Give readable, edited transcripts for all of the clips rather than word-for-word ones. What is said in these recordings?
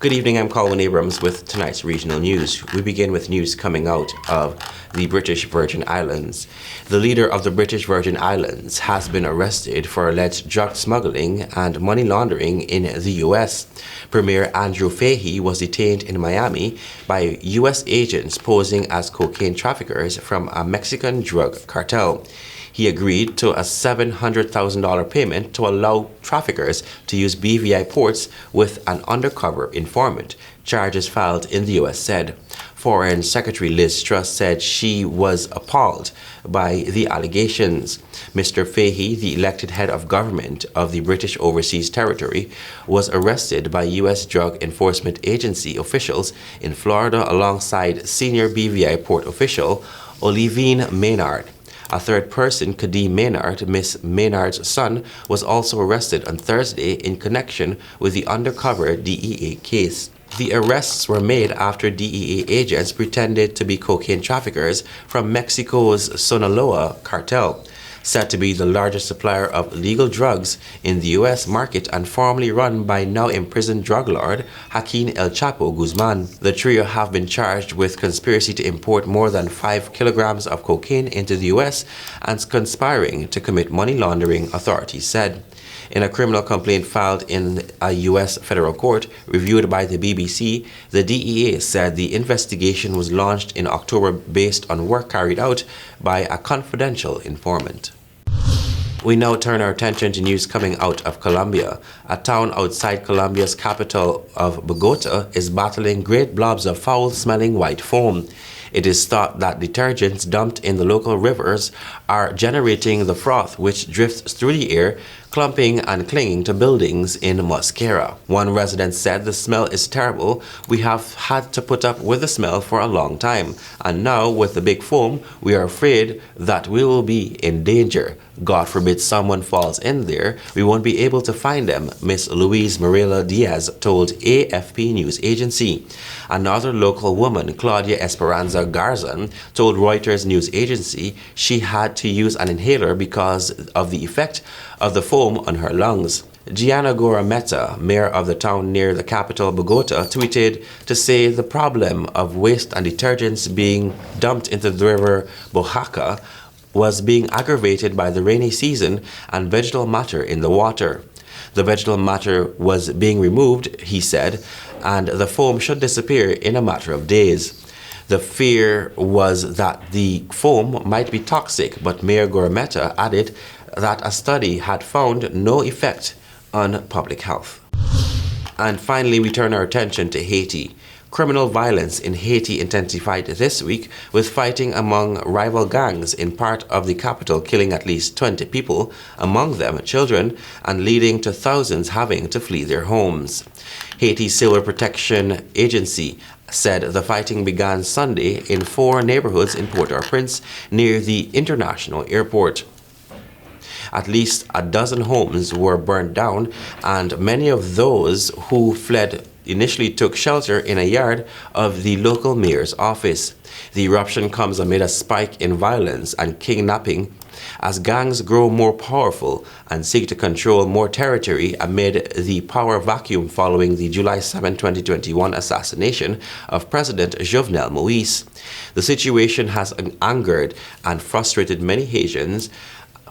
Good evening, I'm COLWYN ABRAMS with tonight's regional news. We begin with news coming out of the British Virgin Islands. The leader of the British Virgin Islands has been arrested for alleged drug smuggling and money laundering in the U.S. Premier Andrew Fahey was detained in Miami by U.S. agents posing as cocaine traffickers from a Mexican drug cartel. He agreed to a $700,000 payment to allow traffickers to use BVI ports with an undercover informant, charges filed in the U.S. said. Foreign Secretary Liz Truss said she was appalled by the allegations. Mr. Fahey, the elected head of government of the British Overseas Territory, was arrested by U.S. Drug Enforcement Agency officials in Florida alongside senior BVI port official Olivine Maynard. A third person, Kadeem Maynard, Miss Maynard's son, was also arrested on Thursday in connection with the undercover DEA case. The arrests were made after DEA agents pretended to be cocaine traffickers from Mexico's Sinaloa cartel, said to be the largest supplier of legal drugs in the U.S. market and formerly run by now imprisoned drug lord Joaquin El Chapo Guzman. The trio have been charged with conspiracy to import more than 5 kilograms of cocaine into the U.S. and conspiring to commit money laundering, authorities said. In a criminal complaint filed in a U.S. federal court reviewed by the BBC, the DEA said the investigation was launched in October based on work carried out by a confidential informant. We now turn our attention to news coming out of Colombia. A town outside Colombia's capital of Bogota is battling great blobs of foul-smelling white foam. It is thought that detergents dumped in the local rivers are generating the froth which drifts through the air, clumping and clinging to buildings in Mosquera. One resident said, "The smell is terrible. We have had to put up with the smell for a long time. And now with the big foam, we are afraid that we will be in danger. God forbid someone falls in there. We won't be able to find them," Miss Louise Morela Diaz told AFP News Agency. Another local woman, Claudia Esperanza Garzon, told Reuters News Agency she had to use an inhaler because of the effect of the foam on her lungs. Gianna Gorameta, mayor of the town near the capital Bogota, tweeted to say the problem of waste and detergents being dumped into the river Bojaca was being aggravated by the rainy season and vegetal matter in the water. The vegetal matter was being removed, he said, and the foam should disappear in a matter of days. The fear was that the foam might be toxic, but Mayor Gorameta added that a study had found no effect on public health. And finally, we turn our attention to Haiti. Criminal violence in Haiti intensified this week, with fighting among rival gangs in part of the capital killing at least 20 people, among them children, and leading to thousands having to flee their homes. Haiti's Civil Protection Agency said the fighting began Sunday in 4 neighborhoods in Port-au-Prince near the international airport. At least a dozen homes were burned down, and many of those who fled initially took shelter in a yard of the local mayor's office. The eruption comes amid a spike in violence and kidnapping as gangs grow more powerful and seek to control more territory amid the power vacuum following the July 7, 2021 assassination of President Jovenel Moïse. The situation has angered and frustrated many Haitians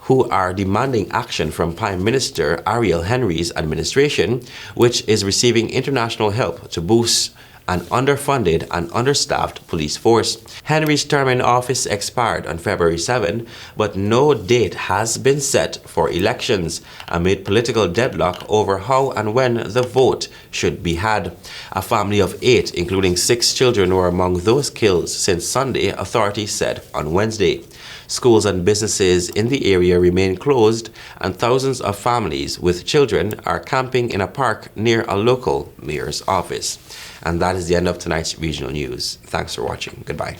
who are demanding action from Prime Minister Ariel Henry's administration, which is receiving international help to boost an underfunded and understaffed police force. Henry's term in office expired on February 7, but no date has been set for elections amid political deadlock over how and when the vote should be had. A family of 8, including 6 children, were among those killed since Sunday, authorities said on Wednesday. Schools and businesses in the area remain closed, and thousands of families with children are camping in a park near a local mayor's office. And that is the end of tonight's regional news. Thanks for watching. Goodbye.